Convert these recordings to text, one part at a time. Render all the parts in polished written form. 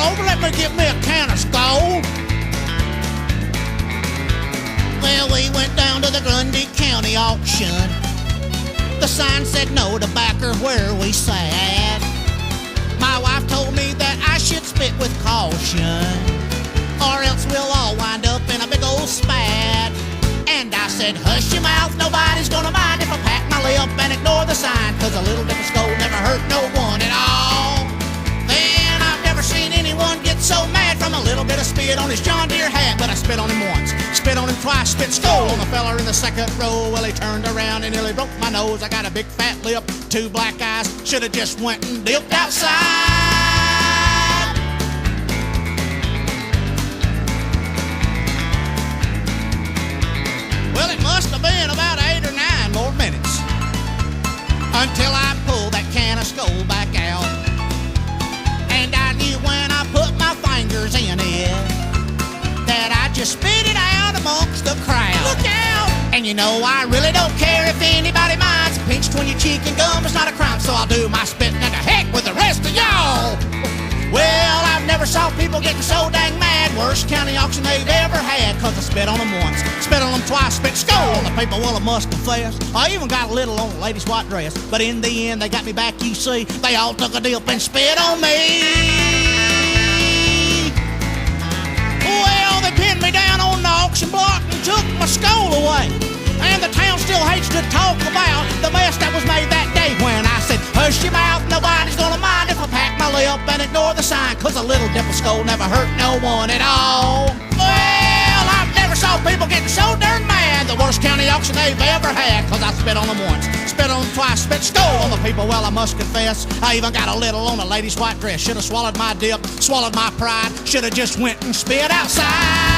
over, let me get me a can of Skol. Well, we went down to the Grundy County auction. The sign said no tobacco where we sat. My wife told me that I should spit with caution, or else we'll all wind up in a big old spat. And I said, hush your mouth, nobody's gonna mind if I pack my lip and ignore the sign, 'cause a little bit of Skol never hurt no one at all. Then I've never seen anyone get so mad from a little bit of spit on his John Deere hat. But I spit on him once, spit on him twice, spit Skol on the fella in the second row. Well, he turned around and nearly broke my nose. I got a big fat lip, 2 black eyes, should've just went and dipped outside. Well, it must have been about 8 or 9 more minutes until I pulled that can of Skol back out. And I knew when I put my fingers in it that I just spit it out amongst the crowd. Look out! And you know I really don't care if anybody minds. Pinched when your cheek and gum is not a crime, so I'll do my spitting and to heck with the rest of y'all. Well, I've never saw people getting so dang mad. Worst county auction they've ever had, 'cause I spit on them once, spit on them twice, spit Skol on the people. Well, I must confess, I even got a little on the lady's white dress. But in the end, they got me back, you see. They all took a dip and spit on me. Well, they pinned me down on the auction block and took my Skol away. And the town still hates to talk about the mess that was made that day when I said, hush your mouth, nobody's gonna mind if I pack my lip and ignore the sign, 'cause a little dip of Skol never hurt no one at all. Well, I've never saw people getting so darn mad. The worst county auction they've ever had, 'cause I spit on them once, spit on them twice, spit Skol on the people. Well, I must confess, I even got a little on a lady's white dress. Should've swallowed my dip, swallowed my pride, should've just went and spit outside.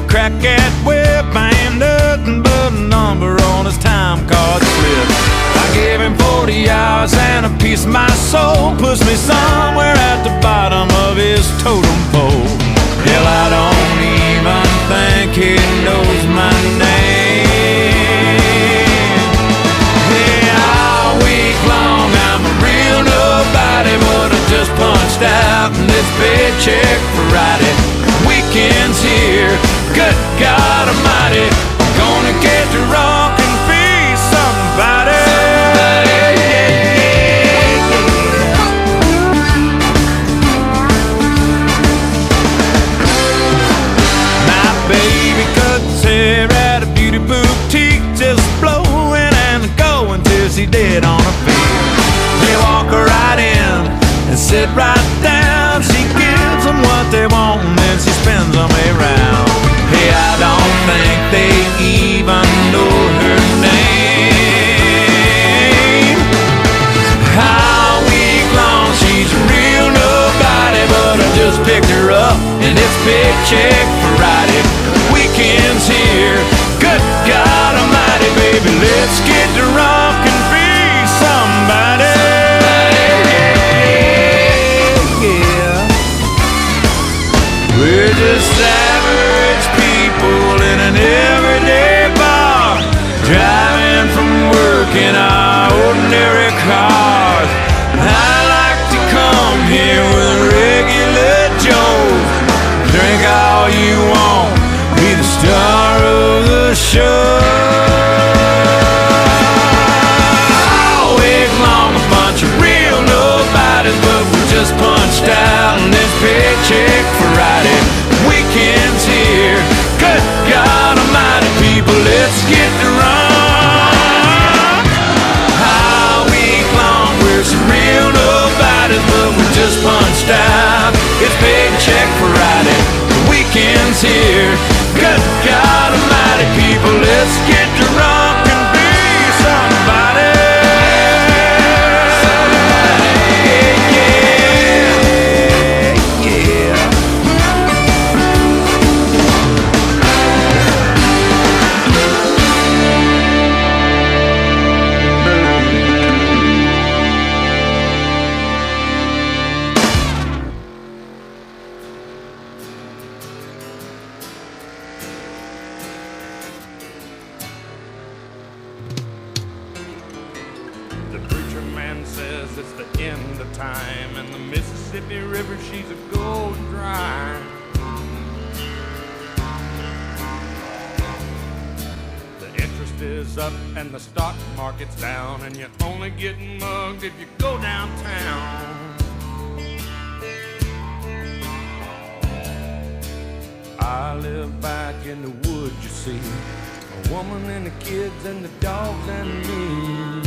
Crack at whip, I ain't nothing but a number on his time card slip. I gave him 40 hours and a piece of my soul, puts me somewhere at the bottom of his totem pole. Hell, I don't even think he knows my name. Hey, all week long I'm a real nobody, but I just punched out in this paycheck Friday. Weekend's here, good God Almighty, I'm gonna get to rock and be somebody. My baby cuts his hair at a beauty boutique, just blowing and going till she's dead on her feet. They walk her right in and sit right down. She gives them what they want and then she spins them around. Hey, I don't think they even know her name. All week long she's a real nobody, but I just picked her up and it's paycheck Friday. Weekend's here, good God Almighty, baby, let's get to rock and be somebody. We're just average people in an everyday bar, driving from work in our ordinary cars. I like to come here with regular Joes, drink all you want, be the star of the show. All week long a bunch of real nobodies, but we're just punched out in this paycheck Friday. Weekend's here, good God Almighty, people, let's get to run. All week long we're some real nobodies, but we're just punched out. It's paycheck Friday, the weekend's here, good God Almighty, people, let's get to run. Mississippi River, she's a gold dry. The interest is up and the stock market's down, and you're only getting mugged if you go downtown. I live back in the woods, you see, a woman and the kids and the dogs and me.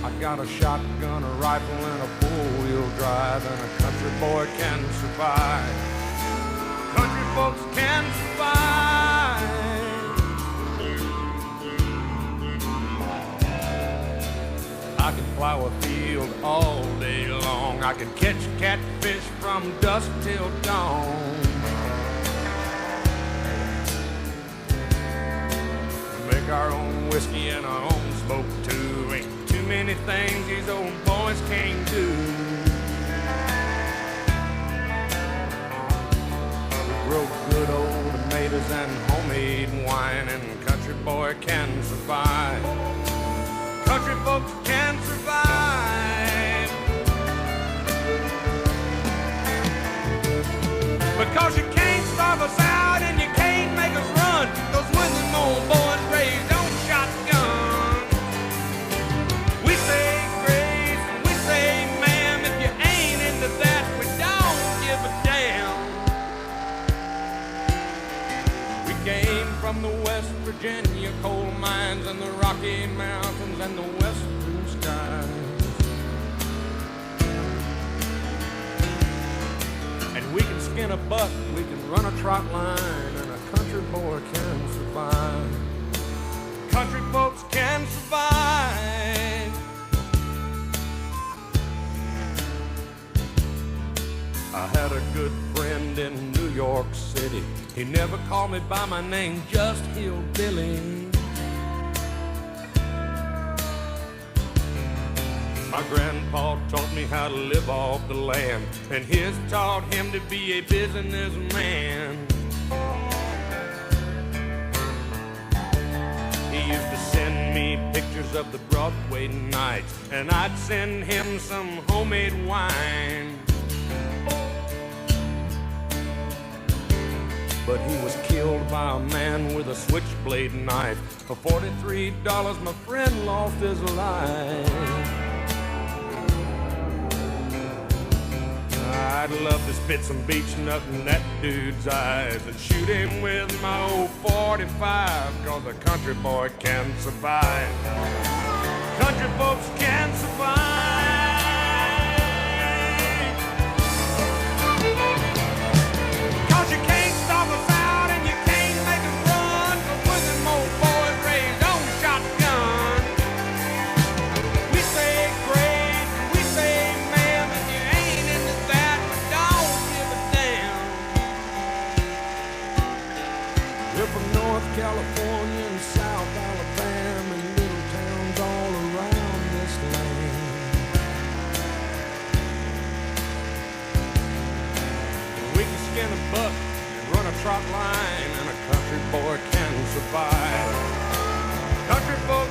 I got a shotgun, a rifle, and a four-wheel drive, and a country boy can survive. Country folks can survive. I can plow a field all day long. I can catch catfish from dusk till dawn. Make our own whiskey and our own smoke too. Ain't too many things these old boys can't do. We grow good old tomatoes and homemade wine, and country boy can survive. Country folks can survive. Because you can't starve us out and you can't make us run, 'cause when them old boys raised on shotgun, we say grace and we say ma'am. If you ain't into that, we don't give a damn. We came from the West Virginia coal mines and the Rocky Mountains and the western skies. And we can skin a buck, we can run a trot line, and a country boy can survive. Country folks can survive. I had a good friend in New York City. He never called me by my name, just Hillbilly. My grandpa taught me how to live off the land, and his taught him to be a businessman. He used to send me pictures of the Broadway nights, and I'd send him some homemade wine. But he was killed by a man with a switchblade knife. For $43, my friend lost his life. I'd love to spit some beach nut in that dude's eyes and shoot him with my old 45, 'cause a country boy can survive. Country folks can survive. 'Cause you can't stop us out and you can't make us run, 'cause when them old boys raised on shotgun, we say grace, we say ma'am. If you ain't into that, we don't give a damn. We're from North California and South Alabama and little towns all around this land. We can skin a buck and run a trot line, and a country boy can survive. Country folks